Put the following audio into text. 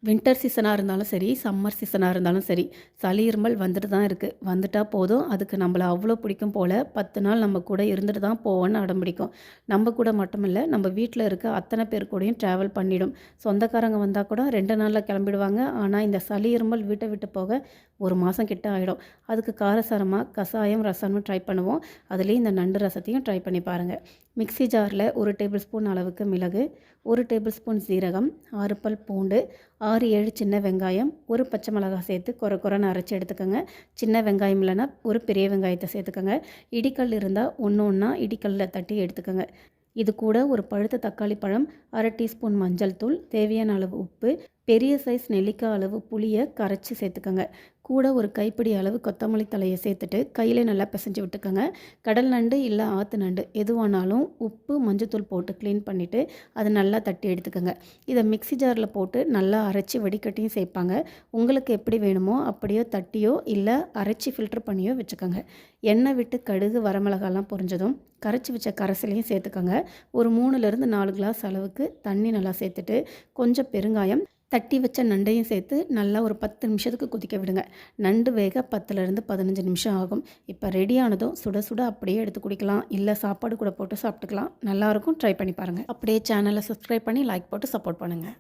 Winter சீசனாக இருந்தாலும் சரி, summer சீசனாக இருந்தாலும் சரி, சளி இருமல் வந்துட்டு தான் இருக்குது. வந்துட்டா போதும், அதுக்கு நம்மள அவ்வளோ பிடிக்கும் போல் 10 நாள் நம்ம கூட இருந்துட்டு தான் போவோன்னு அடம் பிடிக்கும். நம்ம கூட மட்டும் இல்லை, நம்ம வீட்டில் இருக்க அத்தனை பேர் கூடயும் ட்ராவல் பண்ணிடும். சொந்தக்காரங்க வந்தால் கூட 2 நாளில் கிளம்பிடுவாங்க. ஆனால் இந்த சளி இருமல் வீட்டை விட்டு போக 1 மாதம் கிட்ட ஆகிடும். அதுக்கு காரசாரமாக கஷாயம், ரசம்னு ட்ரை பண்ணுவோம். அதுலேயும் இந்த நண்டு ரசத்தையும் ட்ரை பண்ணி பாருங்கள். மிக்ஸி ஜாரில் 1 டேபிள் ஸ்பூன் அளவுக்கு மிளகு, 1 டேபிள் ஸ்பூன் சீரகம், 6 பல் பூண்டு, 6-7 சின்ன வெங்காயம், 1 பச்சை மிளகாய் சேர்த்து கொரன்னு அரைச்சி எடுத்துக்கோங்க. சின்ன வெங்காயம் இல்லைன்னா ஒரு பெரிய வெங்காயத்தை சேர்த்துக்கோங்க. இடிக்கல் இருந்தால் ஒன்று ஒன்றா இடிக்கல்லில் தட்டி எடுத்துக்கோங்க. இது கூட ஒரு பழுத்த தக்காளி பழம், 1/2 டீஸ்பூன் மஞ்சள் தூள், தேவையான அளவு உப்பு, பெரிய சைஸ் நெல்லிக்காய் அளவு புளியை கரைச்சி சேர்த்துக்கோங்க. கூட ஒரு கைப்பிடி அளவு கொத்தமல்லி தலையை சேர்த்துட்டு கையில் நல்லா பிசைஞ்சு விட்டுக்கோங்க. கடல் நண்டு இல்லை ஆற்று நண்டு எதுவானாலும் உப்பு மஞ்சத்தூள் போட்டு க்ளீன் பண்ணிவிட்டு அதை நல்லா தட்டி எடுத்துக்கோங்க. இதை மிக்ஸி ஜாரில் போட்டு நல்லா அரைச்சி வடிகட்டியும் சேர்ப்பாங்க. உங்களுக்கு எப்படி வேணுமோ அப்படியோ தட்டியோ இல்லை அரைச்சி ஃபில்டர் பண்ணியோ வச்சுக்கோங்க. எண்ணெய் விட்டு கடுகு வரமிளகாலாம் பொரிஞ்சதும் கரைச்சி வச்ச கரைசலையும் சேர்த்துக்கோங்க. ஒரு 3-4 கிளாஸ் அளவுக்கு தண்ணி நல்லா சேர்த்துட்டு கொஞ்சம் பெருங்காயம், தட்டி வச்ச நண்டையும் சேர்த்து நல்லா ஒரு 10 நிமிஷத்துக்கு கொதிக்க விடுங்க. நண்டு வேக 10லேருந்து 15 நிமிஷம் ஆகும். இப்போ ரெடியானதும் சுட சுட அப்படியே எடுத்து குடிக்கலாம், இல்லை சாப்பாடு கூட போட்டு சாப்பிட்டுக்கலாம். நல்லாயிருக்கும், ட்ரை பண்ணி பாருங்கள். அப்படியே சேனலை சப்ஸ்கிரைப் பண்ணி லைக் போட்டு சப்போர்ட் பண்ணுங்கள்.